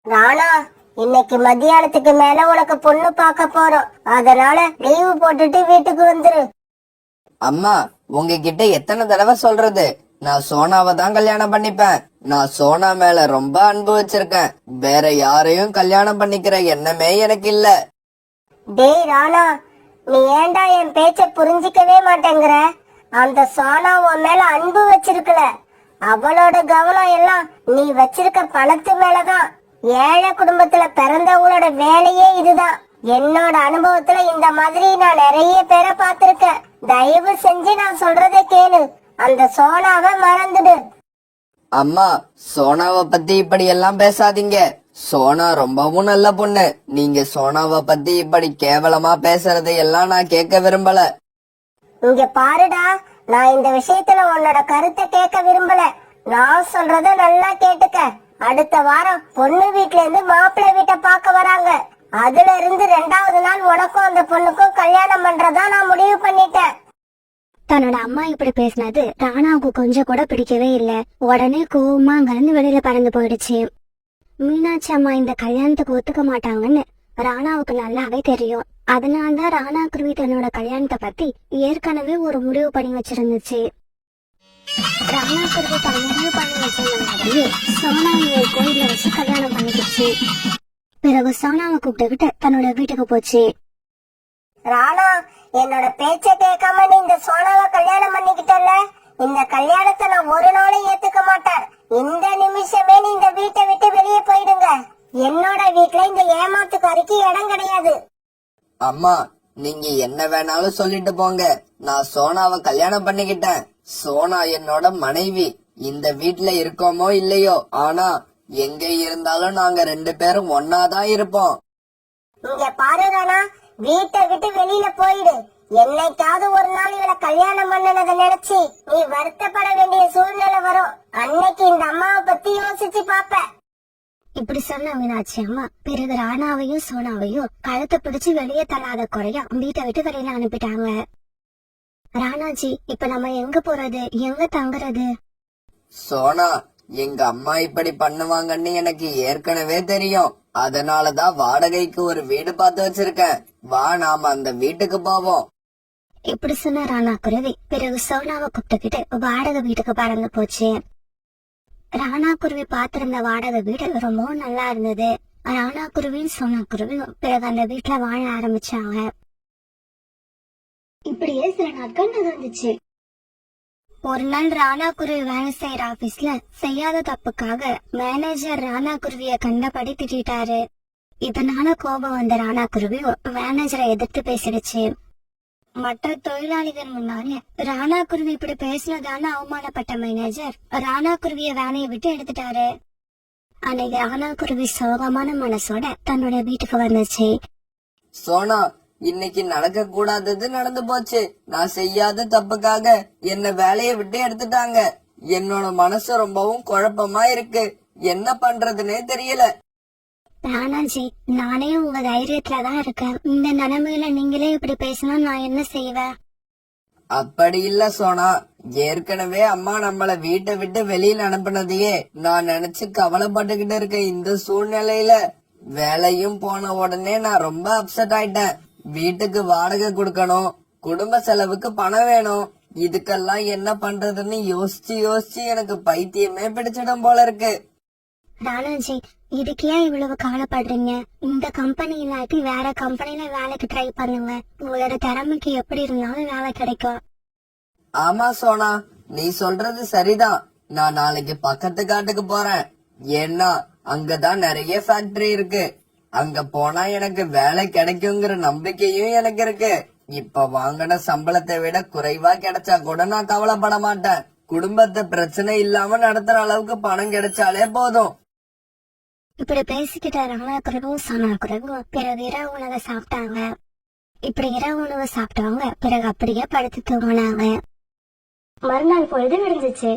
ராணா, இன்னைக்கு மத்தியானத்துக்கு மேல உனக்கு பொண்ணு பார்க்க போறோம். அதனால லீவு போட்டுட்டு வீட்டுக்கு வந்துரு. அம்மா, உங்ககிட்ட எத்தனை தடவை சொல்றது? நான் சோனாவை தான் கல்யாணம் பண்ணிப்பேன். நான் சோனா மேல ரொம்ப அன்பு வச்சிருக்கேன். வேற யாரையும் கல்யாணம் பண்ணிக்கிற எண்ணமே எனக்கு இல்ல. டேய் ராணா, நீ ஏன்டா என் பேச்ச புரிஞ்சிக்கவே மாட்டேங்கிற? அந்த சோனா உன் மேல அன்பு வச்சிருக்கல, அவளோட கவனம் எல்லாம் நீ வச்சிருக்க பணத்து மேலதான். ஏழை குடும்பத்துல பிறந்தவங்களோட வேலையே இதுதான். என்னோட அனுபவத்துல இந்த மாதிரி நான் நிறைய பேரை பார்த்திருக்கேன். தயவு செஞ்சு நான் சொல்றத கேளு. அந்த சோனாவை மறந்துடு. அம்மா, சோனாவை பத்தி இப்படி எல்லாம் பேசாதீங்க. சோனா ரொம்பவும் நல்ல பொண்ணு. நீங்க சோனாவை பத்தி இப்படி கேவலமா பேசுறதை எல்லாம் நான் கேட்க விரும்பல. இங்க பாருடா, நான் இந்த விஷயத்துல உன்னோட கருத்தை கேட்க விரும்பல. நான் சொல்றத நல்லா கேட்டுக்க. அடுத்த வாரம் பொண்ணு வீட்ல இருந்து மாப்பிள்ளை வீட்டை பார்க்க வராங்க. அதுல இருந்து 2வது நாள் உனக்கும் அந்த பொண்ணுக்கும் கல்யாணம் பண்றதா நான் முடிவு பண்ணிட்டேன். தன்னோட அம்மா இப்படி பேசினது ராணாவுக்கு கொஞ்சம் கூட பிடிக்கவே இல்ல. உடனே கோவமா அங்கிருந்து வெளியில பறந்து போயிடுச்சு. மீனாட்சி அம்மா இந்த கல்யாணத்துக்கு ஒத்துக்க மாட்டாங்கன்னு ராணாவுக்கு நல்லாவே தெரியும். அதனாலதான் ராணா குருவி தன்னோட கல்யாணத்தை பத்தி ஏற்கனவே ஒரு முடிவு பண்ணி வச்சிருந்துச்சு. ராணா குருவி தன் முடிவு பண்ணி வச்சிருந்தாலே சோனாவை ஒரு கோயில வச்சு கல்யாணம் பண்ணிக்கிச்சு. பிறகு சோனாவை கூப்பிட்டுக்கிட்டு தன்னோட வீட்டுக்கு போச்சு. ராணா, என்னோட பேச்ச கேட்காம நீ இந்த சோனாவை கல்யாணம் பண்ணிக்கிட்டல, இந்த கல்யாணத்தை நான் ஒரு நாளும் ஏத்துக்க மாட்டேன். இந்த நிமிஷமே நீ இந்த வீட்டை விட்டு வெளியே போயிடுங்க. என்னோட வீட்டுல இந்த ஏமாத்துக்காரிக்கு இடம் கிடையாது. அம்மா, நீங்க என்ன வேணாலும் சொல்லிட்டு போங்க. நான் சோனாவை கல்யாணம் பண்ணிக்கிட்டேன். சோனா என்னோட மனைவி. இந்த வீட்ல இருக்கோமோ இல்லையோ, ஆனா எங்க இருந்தாலும் நாங்க 2 பேரும் ஒன்னாதான் இருப்போம். இங்க பாரு ராணா, வீட்டை விட்டு வெளியில போயிடு. என்னைக்காவது ஒரு நாள் இவளை கல்யாணம் பண்ணனதை நினைச்சு நீ வருத்தப்பட வேண்டிய சூழ்நிலை வரும். அன்னைக்கு இந்த அம்மாவை பத்தி யோசிச்சு பாப்ப. இப்படி சொன்ன மீனாட்சி அம்மா பிறகு ராணாவையும் சோனாவையும் கழுத்தை பிடிச்சு வெளியே தள்ளாத குறையா வீட்டை விட்டு வெளியில அனுப்பிட்டாங்க. ராணாஜி, இப்ப நம்ம எங்க போறது, எங்க தங்குறது? சோனா, எங்க அம்மா இப்படி பண்ணுவாங்கன்னு எனக்கு ஏற்கனவே தெரியும். அதனாலதான் வாடகைக்கு ஒரு வீடு பார்த்து வச்சிருக்கேன். வா, நாம அந்த வீட்டுக்கு போவோம். இப்படி சொன்ன ராணா குருவி பிறகு சோனாவை கூப்பிட்டுக்கிட்டு வாடகை வீட்டுக்கு பறந்து போச்சு. ராணா குருவி பார்த்திருந்த வாடகை வீடு ரொம்பவும் நல்லா இருந்தது. ராணா குருவியும் சோனா குருவியும் பிறகு அந்த வீட்டுல வாழ ஆரம்பிச்சாங்க. இப்படியே சில நாட்கள் நடந்துச்சு. ஒரு நாள் ராணா குருவி வேலை செய்யற ஆபீஸ்ல செய்யாத தப்புக்காக மேனேஜர் ராணா குருவிய கண்டபடி திட்டாரு. இதனால கோபம் வந்த ராணா குருவி மேனேஜரை எதிர்த்து பேசிடுச்சு. மற்ற தொழிலாளிகள் முன்னால ராணா குருவி இப்படி பேசினதால அவமானப்பட்ட மேனேஜர் ராணா குருவிய வேலையை விட்டு எடுத்துட்டாரு. அன்னைக்கு ராணா குருவி சோகமான மனசோட தன்னோட வீட்டுக்கு வந்துச்சு. சோனா, இன்னைக்கு நடக்க கூடாதது நடந்து போச்சு. நான் செய்யாத தப்புக்காக என்ன வேலையை விட்டு எடுத்துட்டாங்க. என்னோட மனசு ரொம்பவும் குழப்பமா இருக்கு. என்ன பண்றதுன்னே தெரியல. ராணாஜி, நானே உங்க தைரியத்துலதான் இருக்கேன். இந்த நிலைமையில நீங்களே இப்படி பேசினா நான் என்ன செய்வேன்? அப்படி இல்ல சோனா, ஏற்கனவே அம்மா நம்மள வீட்டை விட்டு வெளியில அனுப்புனதையே நான் நினைச்சு கவலைப்பட்டுக்கிட்டு இருக்கேன். இந்த சூழ்நிலையில வேலையும் போன உடனே நான் ரொம்ப அப்செட் ஆயிட்டேன். வீட்டுக்கு வாடகை கொடுக்கணும், குடும்ப செலவுக்கு பணம் வேணும். இதுக்கெல்லாம் என்ன பண்றதுன்னு யோசிச்சு யோசிச்சு எனக்கு பைத்தியமே பிடிச்சிடும் போல இருக்கு. ராணாஜி, இதுக்கு ஏன் இவ்வளவு கவலைப்படுறீங்க? இந்த கம்பெனி இல்லாட்டி வேற கம்பெனில வேலைக்கு ட்ரை பண்ணுங்க. உங்களோட திறமைக்கு எப்படி இருந்தாலும் வேலை கிடைக்கும். ஆமா சோனா, நீ சொல்றது சரிதான். நான் நாளைக்கு பக்கத்து காட்டுக்கு போறேன். ஏன்னா அங்கதான் நிறைய ஃபேக்டரி இருக்கு. அங்க போனா எனக்கு வேலை கிடைக்குங்கிற நம்பிக்கையும் எனக்கு இருக்கு. இப்ப வாங்கின சம்பளத்தை விட குறைவா கிடைச்சா கூட நான் கவலைப்பட மாட்டேன். குடும்பத்தை பிரச்சனை இல்லாம நடத்துற அளவுக்கு பணம் கிடைச்சாலே போதும். இப்படி பேசிக்கிட்ட ராணா குருவும் சோனா குருவும் பிறகு இரவு உணவை சாப்பிட்டாங்க. இப்படி இரவு உணவு சாப்பிட்டவங்க பிறகு அப்படியே படுத்து தூங்கினாங்க. மறுநாள் பொழுது விடிஞ்சிச்சு.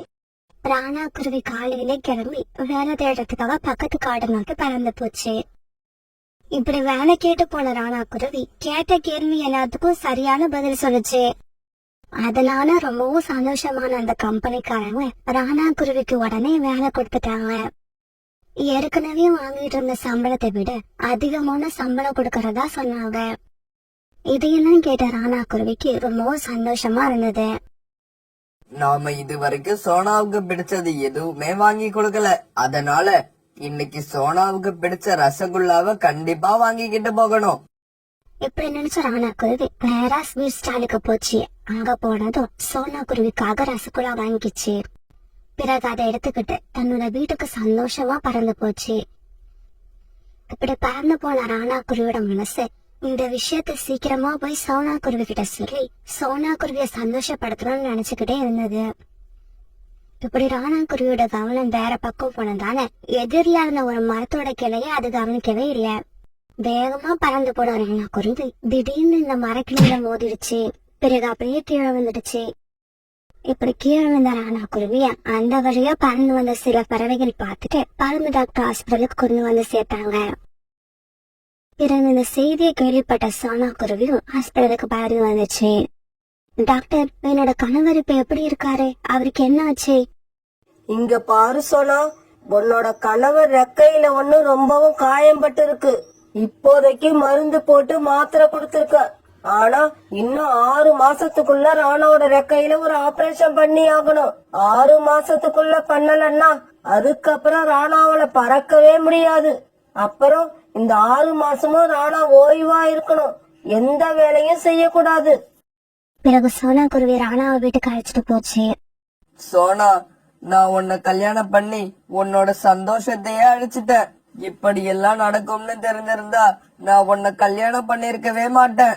ராணா குருவி காலையிலே கிளம்பி வேலை தேடுறதுக்காக பக்கத்து காடு நோக்கி பறந்து போச்சு. இப்படி வேலை கேட்டு போன ராணா குருவி கேட்ட கேள்வி எல்லாத்துக்கும் சரியான பதில் சொல்லுச்சு. அதனால ரொம்பவும் சந்தோஷமான அந்த கம்பெனிக்காரங்க ராணா குருவிக்கு உடனே வேலை கொடுத்துட்டாங்க. ஏற்கனவே வாங்கிட்டு இருந்த சம்பளத்தை விட அதிகமான சம்பளம் கொடுக்கறதா சொன்னாங்க. இதையெல்லாம் கேட்ட ராணா குருவிக்கு ரொம்பவும் சந்தோஷமா இருந்தது. நாம இது வரைக்கும் சோனாவுக்கு பிடிச்சது எதுவுமே வாங்கி கொடுக்கல. அதனால இன்னைக்கு சோனாவுக்கு பிடிச்ச ரசகுல்லாவை கண்டிப்பா வாங்கிக்கிட்டு போகணும். இப்படி நினைச்ச ராணா குருவி நேரா ஸ்வீட் ஸ்டாலுக்கு போச்சு. அங்க போனதும் சோனா குருவிக்காக ரசகுல்லா வாங்கிச்சு. பிறகு அதை எடுத்துக்கிட்டு தன்னோட வீட்டுக்கு சந்தோஷமா பறந்து போச்சு. இப்படி பறந்து போன ராணா குருவியோட மனசு இந்த விஷயத்த சீக்கிரமா போய் சோனா குருவி கிட்ட சொல்லி சோனா குருவிய சந்தோஷப்படுத்தணும்னு நினைச்சுக்கிட்டே இருந்தது. இப்படி ராணா குருவியோட கவனம் வேற பக்கம் போனதால எதிரில இருந்த ஒரு மரத்தோட கிளைய அது கவனிக்கவே இல்ல. வேகமா பறந்து போன ராணா குருவி திடீர்னு இந்த மரக்கிளையில மோதிடுச்சு. பிறகு அப்படியே கீழே வந்துடுச்சு. இப்படி கீழே வந்த ராணா குருவிய அந்த வழியா பறந்து வந்த சில பறவைகள் பார்த்துட்டு பறந்து டாக்டர் ஹாஸ்பிட்டலுக்கு கொண்டு வந்து சேர்த்தாங்க. பிறகு இந்த செய்தியை கேள்விப்பட்ட சோனா குருவியும் ஹாஸ்பிட்டலுக்கு பறந்து வந்துச்சு. டாக்டர், என்னோட கணவர் இப்ப எப்படி இருக்காரு? அவருக்கு என்ன ஆச்சு? இங்க பாரு சோனா, உன்னோட கணவர் ரெக்கையில ஒண்ணு ரொம்பவும் காயம்பட்டு இருக்கு. இப்போதைக்கு மருந்து போட்டு மாத்திரை கொடுத்திருக்க. ஆனா இன்னும் 6 மாசத்துக்குள்ள ராணாவோட ரெக்கையில ஒரு ஆபரேஷன் பண்ணி ஆகணும். 6 மாசத்துக்குள்ள பண்ணலன்னா அதுக்கப்புறம் ராணாவால பறக்கவே முடியாது. அப்புறம் இந்த 6 மாசமும் ராணா ஓய்வா இருக்கணும். எந்த வேலையும் செய்யக்கூடாது. பிறகு சோனா குருவி ராணாவை வீட்டுக்கு அழைச்சிட்டு போச்சு. சோனா, நான் உன்னை கல்யாணம் பண்ணி உன்னோட சந்தோஷத்தையே அழிச்சிட்டேன். இப்படி எல்லாம் நடக்கும்னு தெரிஞ்சிருந்தா நான் உன்னை கல்யாணம் பண்ணிருக்கவே மாட்டேன்.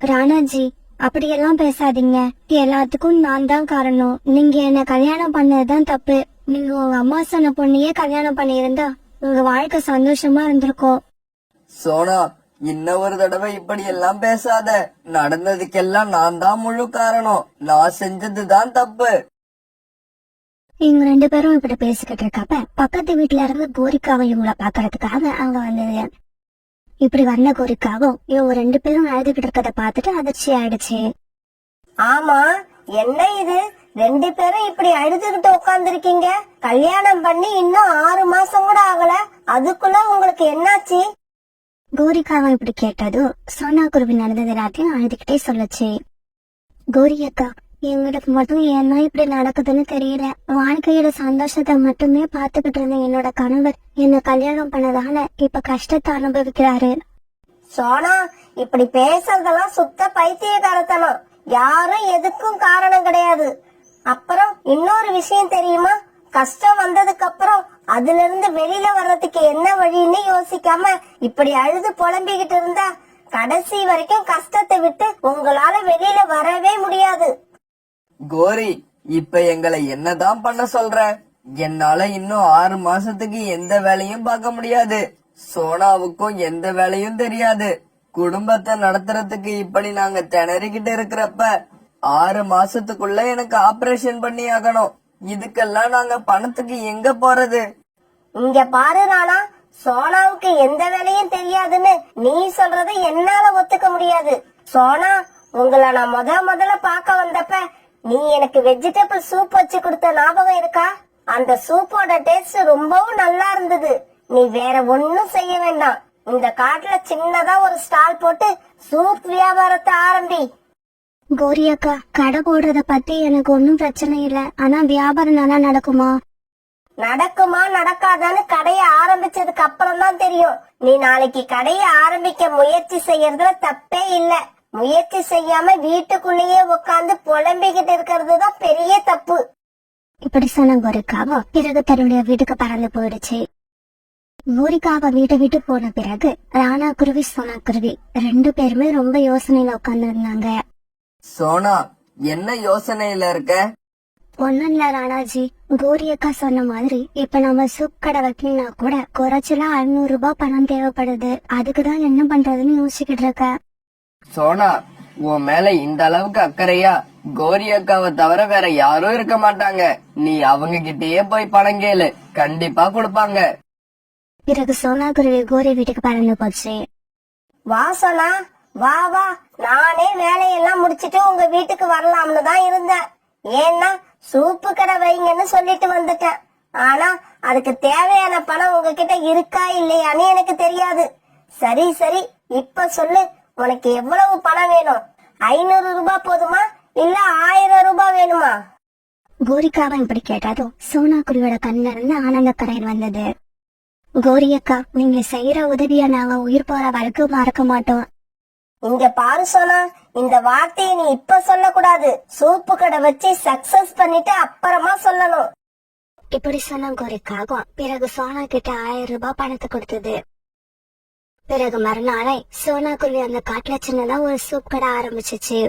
ராணாஜி, அப்படியெல்லாம் பேசாதீங்க. எல்லாத்துக்கும் நான் தான் காரணம். நீங்க என்ன கல்யாணம் பண்ணதுதான் தப்பு. நீங்க உங்க அம்மா சொன்ன பொண்ணையே கல்யாணம் பண்ணியிருந்தா உங்க வாழ்க்கை சந்தோஷமா இருந்திருக்கும். சோனா, இன்னும் ஒரு தடவை இப்படி எல்லாம் பேசாத. நடந்ததுக்கெல்லாம் நான் தான் முழு காரணம். நான் செஞ்சதுதான் தப்பு. இவங்க 2 பேரும் இப்படி பேசிக்கிட்டு இருக்கப்ப பக்கத்து வீட்டுல இருந்து கோரிக்காவை இவங்கள பாக்குறதுக்காக அங்க வந்தது. இப்படி வந்த கோரிக்காவும் இவங்க 2 பேரும் அழுதுகிட்டு இருக்கத பாத்துட்டு அதிர்ச்சி ஆயிடுச்சு. ஆமா, என்ன இது 2 பேரும் இப்படி அழுதுகிட்டு உட்கார்ந்துருக்கீங்க? கல்யாணம் பண்ணி இன்னும் 6 மாசம் கூட ஆகல, அதுக்குள்ள உங்களுக்கு என்னாச்சு? கோரிக்காவை இப்படி கேட்டதும் சோனா குருவி நடந்தது எல்லாத்தையும் அழுதுகிட்டே சொல்லுச்சு. கோரி அக்கா, எங்களுக்கு மட்டும் ஏன்னா இப்படி நடக்குதுன்னு தெரியல. வாழ்க்கையோட சந்தோஷத்தை மட்டுமே பாத்துக்கிட்டு இருந்த என்னோட கணவர் என்ன கல்யாணம் பண்ணதால இப்ப கஷ்டத்தை அனுபவிக்கிறாரு. சோனா, இப்படி பேசுறதெல்லாம் சுத்த பைத்தியக்காரத்தனம். யாரும் எதுக்கும் காரணம் கிடையாது. அப்புறம் இன்னொரு விஷயம் தெரியுமா? கஷ்டம் வந்ததுக்கு அப்புறம் அதுல இருந்து வெளியில வர்றதுக்கு என்ன வழின்னு யோசிக்காம இப்படி அழுது புலம்பிக்கிட்டு இருந்தா கடைசி வரைக்கும் கஷ்டத்தை விட்டு உங்களால வெளியில வரவே முடியாது. கோரி, இப்ப எங்களை என்னதான் பண்ண சொல்ற? என்னால இன்னும் 6 மாசத்துக்கு எந்த வேலையும் பார்க்க முடியாது. சோனாவுக்கும் எந்த வேலையும் தெரியாது. குடும்பத்தை நடத்துறதுக்கு இப்படி நாங்க திணறிக்கிட்டு இருக்கிறப்ப 6 மாசத்துக்குள்ள எனக்கு ஆபரேஷன் பண்ணி ஆகணும். இதுக்கெல்லாம் நாங்க பணத்துக்கு எங்க போறது? இங்க பாரு ராணா, சோனாவுக்கு எந்த வேலையும் தெரியாதுன்னு நீ சொல்றத என்னால ஒத்துக்க முடியாது. சோனா, உங்களை நான் முதல்ல பார்க்க வந்தப்ப நீ எனக்கு வெஜிடபிள் சூப் வச்சு கொடுத்த ஞாபகம் இருக்கா? அந்த சூப்போட டேஸ்ட் ரொம்பவும் நல்லா இருந்தது. நீ வேற ஒன்னும் செய்ய வேண்டாம். இந்த காட்டுல சின்னதா ஒரு ஸ்டால் போட்டு சூப் வியாபாரத்தை ஆரம்பி. கோரி அக்கா, கடை போடுறத பத்தி எனக்கு ஒன்னும் பிரச்சனை இல்ல. ஆனா வியாபாரம் நல்லா நடக்குமா? நடக்குமா நடக்காதான்னு கடைய ஆரம்பிச்சதுக்கு அப்புறம் தான் தெரியும். நீ நாளைக்கு கடைய ஆரம்பிக்க முயற்சி செய்யறதுல தப்பே இல்ல. முயற்சி செய்யாம வீட்டுக்குள்ளேயே உட்கார்ந்து புலம்பிக்கிட்டு இருக்கிறது தான் பெரிய தப்பு. இப்படி சொன்ன கோரிக்காவோ பிறகு தன்னுடைய வீட்டுக்கு பறந்து போயிடுச்சு. கோரிக்காவ வீட்டை விட்டு போன பிறகு ராணா குருவி சோனா குருவி 2 பேருமே ரொம்ப யோசனையில உட்கார்ந்து இருந்தாங்க. சோனா, என்ன யோசனையில இருக்க? ஒண்ணும் இல்ல ராணாஜி, கோரி அக்கா சொன்ன மாதிரி இப்ப நம்ம சூப் கடை வைக்கலனா கூட குறைச்சலா 500 ரூபாய் பணம் தேவைப்படுது. அதுக்குதான் என்ன பண்றதுன்னு யோசிச்சுக்கிட்டு இருக்க. சோனா, உன் மேல இந்த அளவுக்கு அக்கறையா? கோரி அக்காவை தவிர வேற யாரும் இருக்க மாட்டாங்க. நீ அவங்க கிட்டயே போய் பணம் கேளு, கண்டிப்பா கொடுப்பாங்க. பிறகு சோனா குருவி கோரி வீட்டுக்கு பறந்து போச்சு. வா சோனா, வா வா, நானே வேலையெல்லாம் முடிச்சிட்டு உங்க வீட்டுக்கு வரலாம்னு தான் இருந்தேன். ஏன்னா சூப்பு கடை வைங்கன்னு சொல்லிட்டு வந்துட்டேன். ஆனா அதுக்கு தேவையான பணம் உங்ககிட்ட இருக்கா இல்லையான்னு எனக்கு தெரியாது. சரி சரி, இப்ப சொல்லு, உனக்கு எவ்வளவு பணம் வேணும்? 500 ரூபாய் போதுமா இல்ல 1000 ரூபாய் வேணுமா? கோரிக்காவை இப்படி கேட்டதும் சோனா குருவியோட கண்ணுல இருந்து ஆனந்த கரையில் வந்தது. கோரி அக்கா, நீங்க செய்யற உதவிய நாங்க உயிர் போற வரைக்கும் மறக்க மாட்டோம். இங்க பாரு சோனா, இந்த வார்த்தையை நீ இப்ப சொல்லக்கூடாது. சூப்பு கடை வச்சு சக்சஸ் பண்ணிட்டு அப்புறமா சொல்லணும். இப்படி சொன்ன கோரிக்காகும் பிறகு சோனா கிட்ட 1000 ரூபாய் பணத்தை கொடுத்தது. பிறகு மறுநாளை சோனா குருவி அந்த காட்டுல சின்னதா ஒரு சூப் கடை ஆரம்பிச்சிச்சு.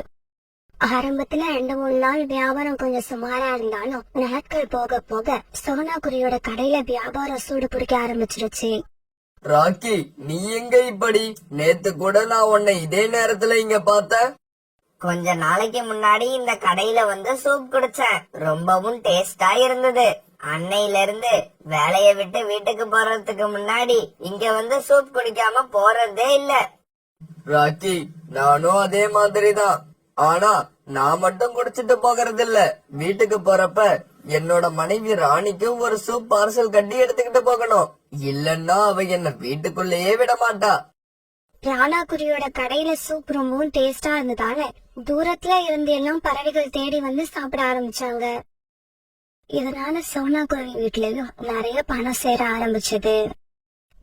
ஆரம்பத்துல 2-3 நாள் வியாபாரம் கொஞ்சம் சுமாரா இருந்தாலும் நாட்கள் போக போக சோனா குருவியோட கடையில வியாபாரம் சூடு பிடிக்க ஆரம்பிச்சிருச்சு. ராக்கி, நீ எங்க இப்படி? நேத்து கூட நான் உன்னை இதே நேரத்துல இங்க பார்த்தேன். கொஞ்ச நாளைக்கு முன்னாடி இந்த கடையில வந்து சூப் குடிச்சேன். ரொம்பவும் டேஸ்டா இருந்தது. அன்னையில இருந்து வேலைய விட்டு வீட்டுக்கு போறதுக்கு முன்னாடி இங்க வந்து சூப் குடிக்காம போறதே இல்ல. ராக்கி, நானும் அதே மாதிரிதான். ஆனா நான் மட்டும் குடிச்சிட்டு போகிறது இல்ல. வீட்டுக்கு போறப்ப என்னோட மனைவி ராணிக்கு ஒரு சூப் பார்சல் கட்டி எடுத்துக்கிட்டு போகணும். இல்லன்னா அவ என்ன வீட்டுக்குள்ளேயே விட மாட்டா. ராணா குருவியோட கடையில சூப் ரொம்பவும் டேஸ்டா இருந்ததால தூரத்துல இருந்து எல்லாம் பறவைகள் தேடி வந்து சாப்பிட ஆரம்பிச்சாங்க. இதனால சோனா குருவி வீட்லயும் நிறைய பணம் சேர ஆரம்பிச்சது.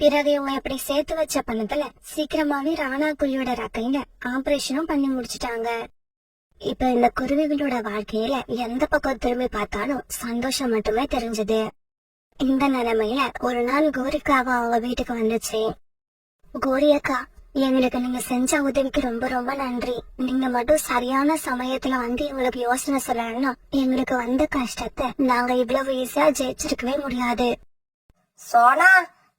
பிறகு இவங்க இப்படி சேர்த்து வச்ச பணத்துல சீக்கிரமாவே ராணா குருவியோட ரக்கையில ஆபரேஷனும் பண்ணி முடிச்சிட்டாங்க. இப்ப இந்த குருவிகளோட வாழ்க்கையில எந்த பக்கம் திரும்பி பார்த்தாலும் சந்தோஷம் மட்டுமே தெரிஞ்சது. இந்த நிலைமையில ஒரு நாள் கோரிக்காவா அவங்க வீட்டுக்கு வந்துச்சு. கோரி அக்கா, எங்களுக்கு நீங்க செஞ்ச உதவிக்கு ரொம்ப ரொம்ப நன்றி. நீங்க மட்டும் சரியான சமயத்துல வந்து எங்களுக்கு யோசனை சொல்லணும்னா எங்களுக்கு வந்த கஷ்டத்தை நாங்க இவ்வளவு ஈஸியா ஜெயிச்சிருக்கவே முடியாது. சோனா,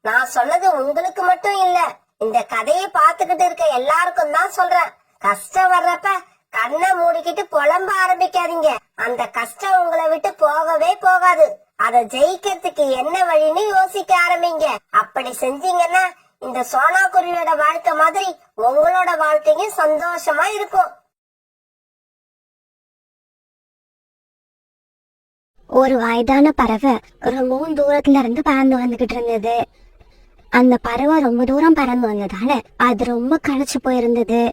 நான் சொன்னது உங்களுக்கு மட்டும் இல்ல, இந்த கதையை பாத்துக்கிட்டு இருக்க எல்லாருக்கும் தான் சொல்றேன். கஷ்டம் வர்றப்ப கண்ணை மூடிக்கிட்டு புலம்ப ஆரம்பிக்காதீங்க. அந்த கஷ்டம் உங்களை விட்டு போகவே போகாது. அதை ஜெயிக்கிறதுக்கு என்ன வழின்னு யோசிக்க ஆரம்பிங்க. அப்படி செஞ்சீங்கன்னா இந்த சோனா குருவியோட வாழ்க்கை மாதிரி உங்களோட வாழ்க்கையும் சந்தோஷமா இருக்கும். ஒரு வயதான பறவை ரொம்பவும் தூரத்துல இருந்து பறந்து வந்துகிட்டு இருந்தது. அந்த பறவை ரொம்ப தூரம் பறந்து வந்ததால அது ரொம்ப களைச்சு போயிருந்தது.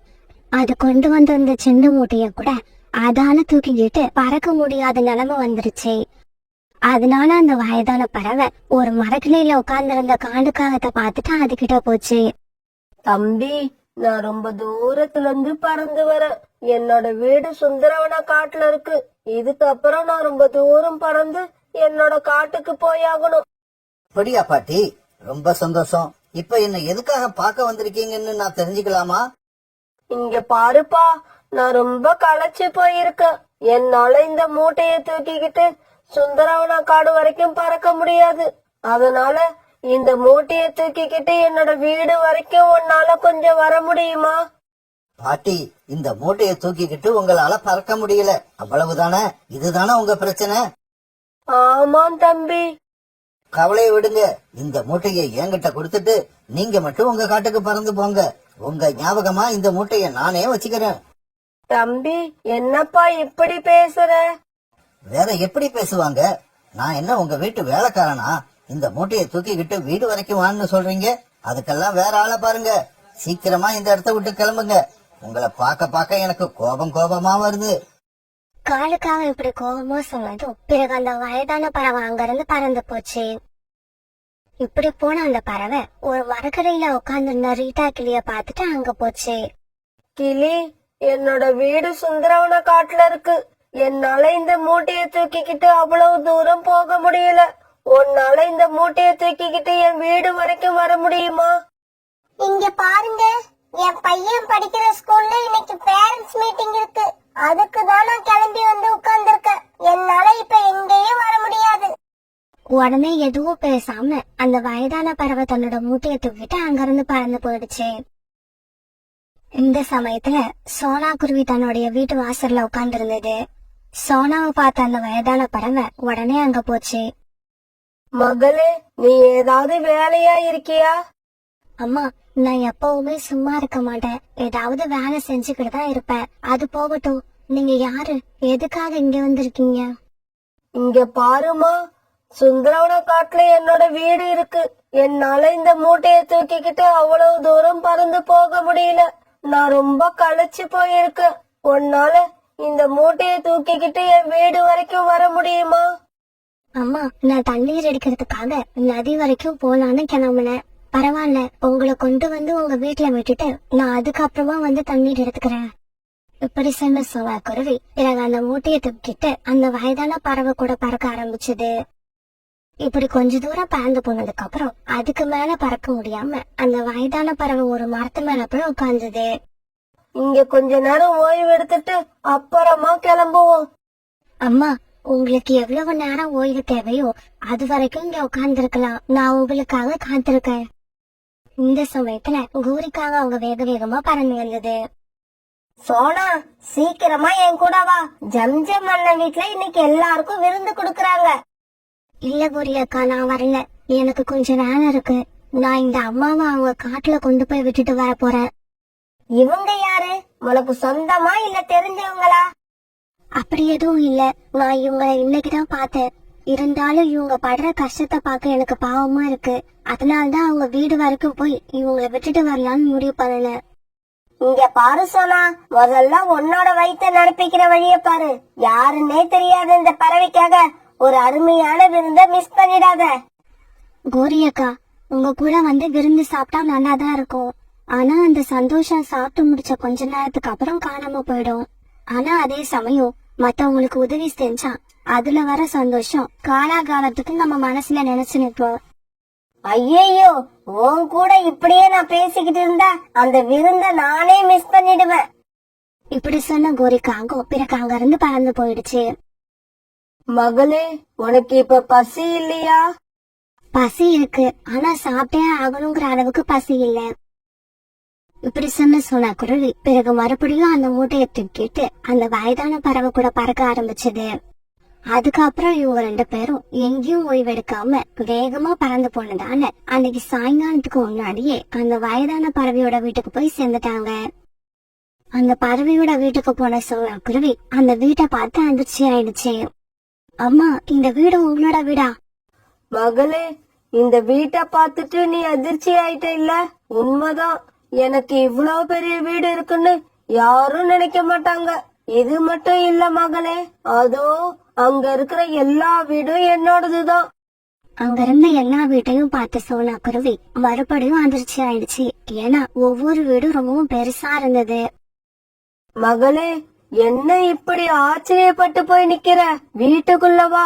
அது கொண்டு வந்திருந்த சின்ன மூட்டைய கூட அதால தூக்கிக்கிட்டு பறக்க முடியாத நிலைமை வந்துருச்சு. அதனால அந்த வயதான பறவை ஒரு மரக்கிளையில உட்கார்ந்திருந்த காண்டுக்காகத்தை பார்த்துட்டு அதுகிட்ட போச்சு. தம்பி, நான் ரொம்ப தூரத்துல இருந்து பறந்து வரேன். என்னோட வீடு சுந்தரவன காட்டுல இருக்கு. இதுக்கப்புறம் நான் ரொம்ப தூரம் பறந்து என்னோட காட்டுக்கு போயாகணும். அப்படியா பாட்டி? ரொம்ப சந்தோஷம். இப்ப என்ன எதுக்காக பார்க்க வந்திருக்கீங்கன்னு நான் தெரிஞ்சுக்கலாமா? இங்க பாருப்பா, நான் ரொம்ப களைச்சு போயிருக்கேன். என்னால இந்த மூட்டைய தூக்கிக்கிட்டு சுந்தரவன காடு வரைக்கும் பறக்க முடியாது. அதனால இந்த மூட்டைய தூக்கிக்கிட்டு என்னோட வீடு வரைக்கும் உன்னால கொஞ்சம் வர முடியுமா? பாட்டி, இந்த மூட்டையை தூக்கிக்கிட்டு உங்களால பறக்க முடியல, அவ்வளவுதானே? இதுதானே உங்க பிரச்சனை? ஆமாம் தம்பி. கவலையை விடுங்க. இந்த மூட்டையை என்கிட்ட கொடுத்துட்டு நீங்க மட்டும் உங்க காட்டுக்கு பறந்து போங்க. உங்க ஞாபகமா இந்த மூட்டைய நானே வச்சுக்கிறேன். தம்பி, என்னப்பா இப்படி பேசுற? வேற எப்படி பேசுவாங்க? நான் என்ன உங்க வீட்டு வேலைக்காரனா? இந்த மூட்டையை தூக்கிக்கிட்டு வீடு வரைக்கும் வான்னு சொல்றீங்க? அதுக்கெல்லாம் வேற ஆளை பாருங்க. சீக்கிரமா இந்த இடத்த விட்டு கிளம்புங்க. உங்களை பார்க்க எனக்கு கோபமா வருது. காலுக்காக இப்படி கோபமா சொன்னதும் பிறகு அந்த வயதான பறவை அங்கிருந்து பறந்து போச்சு. இப்படி போன அந்த பறவை ஒரு மரக்கரையில உட்கார்ந்து ரீட்டா கிளிய பார்த்துட்டு அங்க போச்சு. கிளி, என்னோட வீடு சுந்தரவன காட்டுல இருக்கு. என்னால இந்த மூட்டைய தூக்கிக்கிட்டு அவ்வளவு தூரம் போக முடியல. உன்னால இந்த மூட்டைய தூக்கிக்கிட்டு என் வீடு வரைக்கும் வர முடியுமா? இங்க பாருங்க, என் பையன் படிக்கிற ஸ்கூல்ல இன்னைக்கு பேரண்ட்ஸ் மீட்டிங் இருக்கு. அதுக்கு தான் நான் கிளம்பி வந்து உட்கார்ந்துருக்கேன். என்னால இப்ப எங்கேயும் வர முடியாது. உடனே எதுவும் பேசாம அந்த வயதான பறவை தன்னோட மூட்டையை தூக்கிட்டு அங்கிருந்து பறந்து போயிடுச்சு. இந்த சமயத்துல சோனா குருவி தன்னுடைய வீட்டு வாசல்ல உட்கார்ந்து இருந்தது. சோனாவை பார்த்த அந்த வயதான பறவை உடனே அங்க போச்சு. மகளே, நீ ஏதாவது வேலையா இருக்கியா? அம்மா, நான் எப்பவுமே சும்மா இருக்க மாட்டேன். ஏதாவது வேலை செஞ்சுக்கிட்டு தான் இருப்பேன். அது போகட்டும், நீங்க யாரு? எதுக்காக இங்க வந்திருக்கீங்க? இங்க பாருமா, சுந்தரவன காட்டுல என்னோட வீடு இருக்கு. என்னால இந்த மூட்டைய தூக்கிக்கிட்டு அவ்வளவு தூரம் பறந்து போக முடியல. நான் ரொம்ப களைச்சு போயிருக்கேன். உன்னால இந்த மூட்டைய தூக்கிக்கிட்டு என் வீடு வரைக்கும் வர முடியுமா? அம்மா, நான் தண்ணீர் எடுக்கிறதுக்காக நதி வரைக்கும் போலான்னு கிளம்புனேன். பரவாயில்ல, உங்களை கொண்டு வந்து உங்க வீட்டுல விட்டுட்டு நான் அதுக்கப்புறமா வந்து தண்ணீர் எடுத்துக்கிறேன். இப்படி சொன்ன சோனா குருவி பிறகு அந்த மூட்டையை தூக்கிட்டு அந்த வயதான பறவை கூட பறக்க ஆரம்பிச்சது. இப்படி கொஞ்ச தூரம் பறந்து போனதுக்கு அப்புறம் அதுக்கு மேல பறக்க முடியாம அந்த வயதான பறவை ஒரு மரத்து மேல போய் உட்கார்ந்தது. இங்க கொஞ்ச நேரம் ஓய்வு எடுத்துட்டு அப்புறமா கிளம்புவோம். அம்மா, உங்களுக்கு எவ்வளவு நேரம் ஓய்வு தேவையோ அது வரைக்கும் இங்க உட்கார்ந்துருக்கலாம். நான் உங்களுக்காக காத்திருக்கேன். இந்த சமயத்துல கூரிக்காக அவங்க வேக வேகமா பறந்து வந்தது. சோனா, சீக்கிரமா என் கூட வா. ஜம்ஜம் அண்ணன் வீட்டுல இன்னைக்கு எல்லாருக்கும் விருந்து கொடுக்கறாங்க. இல்ல கூரி அக்கா, நான் வரல. எனக்கு கொஞ்சம் வேலை இருக்கு. நான் இந்த அம்மாவை அவங்க காட்டுல கொண்டு போய் விட்டுட்டு வர போறேன். இவங்க யாரு? உனக்கு சொந்தமா இல்ல தெரிஞ்சவங்களா? அப்படி எதுவும் இல்ல. நான் இவங்களை இன்னைக்குதான் பார்த்தேன். இருந்தாலும் இவங்க படுற கஷ்டத்தை பார்க்க எனக்கு பாவமா இருக்கு. அதனாலதான் அவங்க வீடு வரைக்கும் போய் இவங்களை விட்டுட்டு வரலான்னு முடிவு பண்ணல. இங்க பாரு சோனா, முதல்ல உன்னோட வயித்தை நடப்பிக்கிற வழிய பாரு. யாருன்னே தெரியாத இந்த பறவைக்காக ஒரு அருமையான விருந்த மிஸ் பண்ணிடாத. கோரி அக்கா, உங்க கூட வந்து விருந்து சாப்பிட்டா நல்லாதான் இருக்கும். ஆனா அந்த சந்தோஷம் சாப்பிட்டு முடிச்ச கொஞ்ச நேரத்துக்கு அப்புறம் காணாம போயிடும். ஆனா அதே சமயம் மத்தவங்களுக்கு உதவி செஞ்சா அதுல வர சந்தோஷம் காலாகாலத்துக்கு நம்ம மனசுல நினைச்சு நிற்போம். ஐயோ, உன் கூட இப்படியே நான் பேசிக்கிட்டு இருந்தா அந்த விருந்த நானே மிஸ் பண்ணிடுவேன். இப்படி சொன்ன கோரிக்காகும் பிறகு அங்க இருந்து பறந்து போயிடுச்சு. மகளே, உனக்கு இப்ப பசி இல்லையா? பசி இருக்கு, ஆனா சாப்பிட்டே ஆகணுங்கிற அளவுக்கு பசி இல்ல. இப்படி சொன்ன குருவி பிறகு மறுபடியும் அந்த மூட்டையை தூக்கிட்டு அந்த வயதான பறவை கூட பறக்க ஆரம்பிச்சது. அதுக்கப்புறம் இவங்க ரெண்டு பேரும் எங்கேயும் ஓய்வெடுக்காம வேகமா பறந்து போனதால அன்னைக்கு சாயங்காலத்துக்கு முன்னாடியே அந்த வயதான பறவையோட வீட்டுக்கு போய் சேர்ந்துட்டாங்க. அந்த பறவையோட வீட்டுக்கு போன சோனா குருவி அந்த வீட்டை பார்த்து அதிர்ச்சி ஆயிடுச்சு. அம்மா, இந்த வீடு உங்களோட வீடா? மகளே, இந்த வீட்டை பார்த்துட்டு நீ அதிர்ச்சி ஆயிட்ட இல்ல? உண்மைதான். எனக்கு இவ்வளவு பெரிய வீடு இருக்குன்னு யாரும் நினைக்க மாட்டாங்க. இது மட்டும் இல்ல மகளே, அதோ அங்க இருக்கிற எல்லா வீடும் என்னோடதுதான். அங்க இருந்த எல்லா வீட்டையும் பார்த்த சோனா குருவி மறுபடியும் அதிர்ச்சி ஆயிடுச்சு. ஏன்னா ஒவ்வொரு வீடும் ரொம்பவும் பெருசா இருந்தது. மகளே, என்ன இப்படி ஆச்சரியப்பட்டு போய் நிக்கிற? வீட்டுக்குள்ள வா.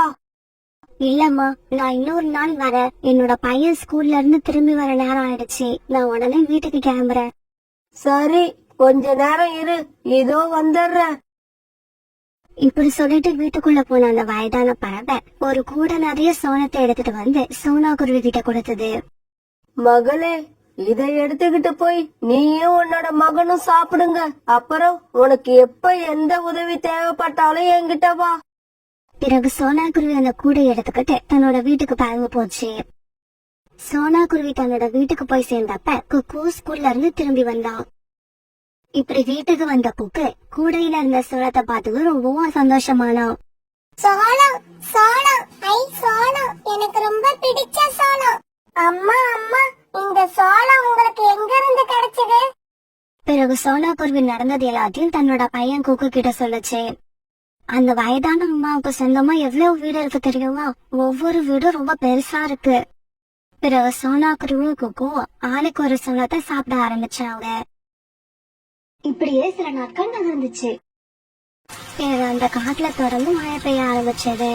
இல்லம்மா, நான் இன்னொரு நாள் வரேன். என்னோட பையன் ஸ்கூல்ல இருந்து திரும்பி வர நேரம் ஆயிடுச்சு. நான் உடனே வீட்டுக்கு கிளம்புறேன். சரி, கொஞ்ச நேரம் இரு, இதோ வந்துடுறேன். இப்படி சொல்லிட்டு வீட்டுக்குள்ள போன அந்த வயதான பறவை ஒரு கூட நிறைய சோனத்தை எடுத்துட்டு வந்து சோனா குருவி கிட்ட கொடுத்தது. மகளே, இதை எடுத்துக்கிட்டு போய் நீயும் உன்னோட மகனும் சாப்பிடுங்க. அப்புறம் உனக்கு எப்ப எந்த உதவி தேவைப்பட்டாலும் என்கிட்ட வா. பிறகு சோனா குருவி அந்த கூடை எடுத்துக்கிட்டு தன்னோட வீட்டுக்கு பறந்து போச்சு. சோனா குருவி தன்னோட வீட்டுக்கு போய் சேர்ந்தப்ப குக்கு ஸ்கூல்ல இருந்து திரும்பி வந்தான். இப்படி வீட்டுக்கு வந்த குக்கு கூடையில இருந்த சோளத்தை பார்த்து ரொம்பவும் சந்தோஷமானான். சோளம், சோளம், ஐ சோளம், எனக்கு ரொம்ப பிடிச்ச சோளம். அம்மா, அம்மா, இந்த சோளம் உங்களுக்கு எங்க இருந்து கிடைச்சது? பிறகு சோனா குருவி நடந்தது எல்லாத்தையும் தன்னோட பையன் குக்கு கிட்ட சொல்லுச்சு. அந்த வயதான அம்மாவுக்கு சொந்தமா எவ்வளவு வீடு இருக்கு தெரியுமா? ஒவ்வொரு வீடும் ரொம்ப பெருசா இருக்கு. பிறகு சோனா குருவியும் குக்கும் ஆளுக்கு ஒரு சோளத்தை சாப்பிட ஆரம்பிச்சாங்க. இப்படியே சில நாட்கள் நடந்துச்சு. பிறகு அந்த காட்டுல தொடர்ந்து மழை பெய்ய ஆரம்பிச்சது.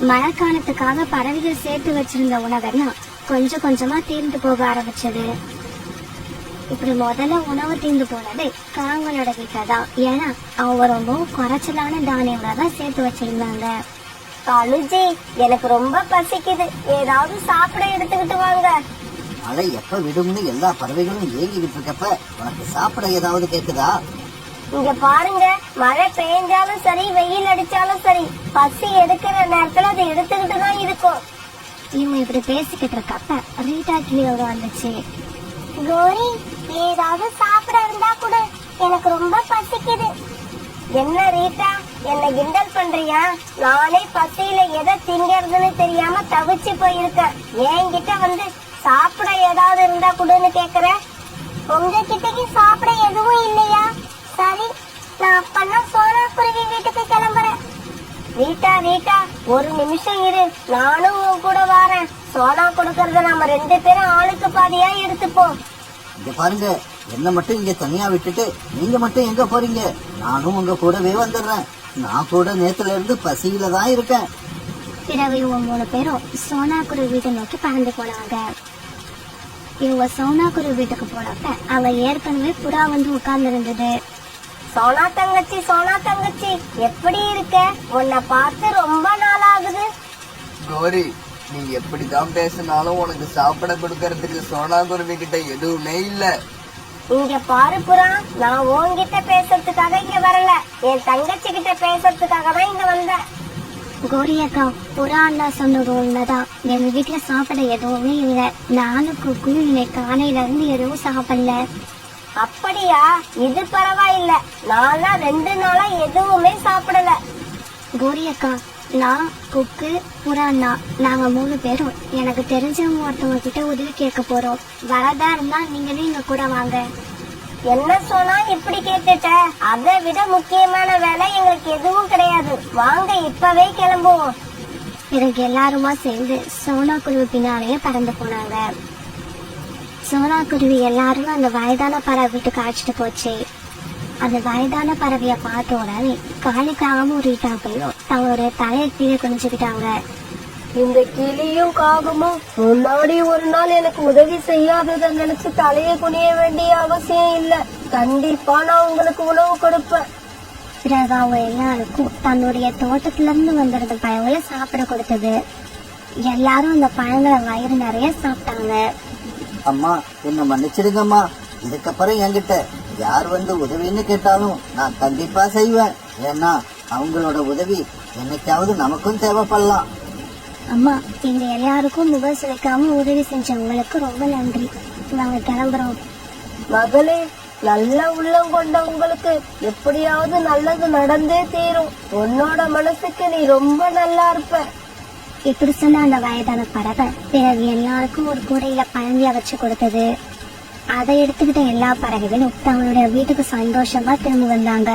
மழை காலத்துக்காக பறவைகள் சேர்த்து வச்சிருந்த உணவெல்லாம் கொஞ்சம் கொஞ்சமா தீர்ந்து போக ஆரம்பிச்சது. இப்படி முதல்ல உணவு தீர்ந்து போனது காங்களோட வீட்டுல தான். ஏன்னா அவங்க ரொம்ப குறைச்சலான தானியங்களை தான் சேர்த்து வச்சிருந்தாங்க. அனுஜி, எனக்கு ரொம்ப பசிக்குது, ஏதாவது சாப்பிட எடுத்துக்கிட்டு வாங்க. மழை எப்ப விடும்னு எல்லா பறவைகளும் ஏங்கிக்கிட்டு இருக்கப்ப உனக்கு சாப்பிட ஏதாவது கேக்குதா? இங்க பாருங்க, மழை பெய்ஞ்சாலும் சரி வெயில் அடிச்சாலும் சரி பசி எடுக்கிற நேரத்துல அதை எடுத்துக்கிட்டு தான் இருக்கும். இவங்க இப்படி பேசிக்கிட்டு இருக்கப்ப ரீட்டா கிளியோட வந்துச்சு. கோரி, ஏதாவது சாப்பிட இருந்தா கூட, எனக்கு ரொம்ப பசிக்குது. என்ன ரீட்டா, என்ன கிண்டல் பண்றியா? நானே பசியில எதை திங்கறதுன்னு தெரியாம தவிச்சு போயிருக்கேன். என்கிட்ட வந்து சாப்பிட ஏதாவது இருந்தா குடுன்னு கேக்குற. உங்ககிட்டக்கு சாப்பிட எதுவும் இல்லையா? சரி, நான் அப்பன்னா சோனா குருவி வீட்டுக்கு கிளம்புறேன். ரீட்டா ஒரு நிமிஷம் இரு, நானும் உன் கூட வாரேன். சோனா கொடுக்கறத நம்ம 2 பேரும் ஆளுக்கு பாதியா எடுத்துப்போம். இங்க பாருங்க, என்ன மட்டும் இங்க தனியா விட்டுட்டு நீங்க மட்டும் எங்க போறீங்க? நானும் உங்க கூடவே வந்துடுறேன். நான் கூட நேத்துல இருந்து பசியில தான் இருக்கேன். பிறகு இவங்க 3 பேரும் சோனா குரு வீட்டை நோக்கி பறந்து போனாங்க. இவங்க சோனா குரு வீட்டுக்கு போனப்ப அவ ஏற்கனவே புறா வந்து உட்கார்ந்து இருந்தது. சோனா தங்கச்சி எப்படி இருக்க? உன்னை பார்த்து ரொம்ப நாள் ஆகுது. கோரி, நீ எப்படிதான் பேசினாலும் உனக்கு சாப்பிட கொடுக்கறதுக்கு சோனா குருவி கிட்ட எதுவுமே இல்ல. இங்க பாரு புறா, நான் உன்கிட்ட பேசுறதுக்காக இங்க வரல, என் தங்கச்சி கிட்ட பேசுறதுக்காக தான் இங்க வந்தேன். கோரி அக்கா, புறா அண்ணா சொன்னது உண்மைதான். எங்க வீட்டுல சாப்பிட எதுவுமே இல்ல. நானும் குக்கும் இன்னைக்கு காலையில இருந்து எதுவும் சாப்பிடல. அப்படியா? இது பரவாயில்ல, நான் 2 நாளா எதுவுமே சாப்பிடல. கோரி அக்கா, நான் குக்கு புறா அண்ணா நாங்க 3 பேரும் எனக்கு தெரிஞ்சவங்க ஒருத்தவங்க கிட்ட உதவி கேட்க போறோம். வரதா இருந்தா நீங்களே எங்க கூட வாங்க. என்ன சொன்னா இப்படி கேட்டுட்ட? அதை விட முக்கியமான வேலை எங்களுக்கு எதுவும் கிடையாது. வாங்க இப்பவே கிளம்புவோம். பிறகு எல்லாருமா சேர்ந்து சோனா குருவி பின்னாலேயே பறந்து போனாங்க. சோனா குருவி எல்லாரும் அந்த வயதான பறவை வீட்டுக்கு அழைச்சிட்டு போச்சு. அந்த வயதான பறவைய பார்த்த உடனே காளிக்காகவும் ரீட்டா போயும் தங்களோட தலையை கீழே குனிஞ்சுக்கிட்டாங்க. இந்த கிளியும் காகமும் முன்னாடி ஒரு நாள் எனக்கு உதவி செய்யாததை நினைச்சு தலையை குனிய வேண்டிய அவசியம் இல்ல. கண்டிப்பா நான் உங்களுக்கு உணவு கொடுப்பேன். பிறகு அவங்க எல்லாருக்கும் தன்னுடைய தோட்டத்துல இருந்து வந்திருந்த பழங்களை சாப்பிட கொடுத்தது. எல்லாரும் அந்த பழங்களை வயிறு நிறைய சாப்பிட்டாங்க. அம்மா, என்ன மன்னிச்சிடுங்கம்மா. இதுக்கப்புறம் என்கிட்ட யார் வந்து உதவின்னு கேட்டாலும் நான் கண்டிப்பா செய்வேன். ஏன்னா அவங்களோட உதவி என்னைக்காவது நமக்கும் தேவைப்படலாம். அம்மா, எங்க எல்லாருக்கும் முகம் சுளைக்காம உதவி செஞ்சவங்களுக்கு ரொம்ப நன்றி. நாங்க கிளம்புறோம். மகளே, நல்ல உள்ளம் கொண்ட உங்களுக்கு எப்படியாவது நல்லது நடந்தே தீரும். உன்னோட மனசுக்கு நீ ரொம்ப நல்லா இருப்ப. இப்படி சொன்ன அந்த வயதான பறவை பிறகு எல்லாருக்கும் ஒரு கூடையில பழங்கிய வச்சு கொடுத்தது. அதை எடுத்துக்கிட்ட எல்லா பறவைகளும் தங்களுடைய வீட்டுக்கு சந்தோஷமா திரும்ப வந்தாங்க.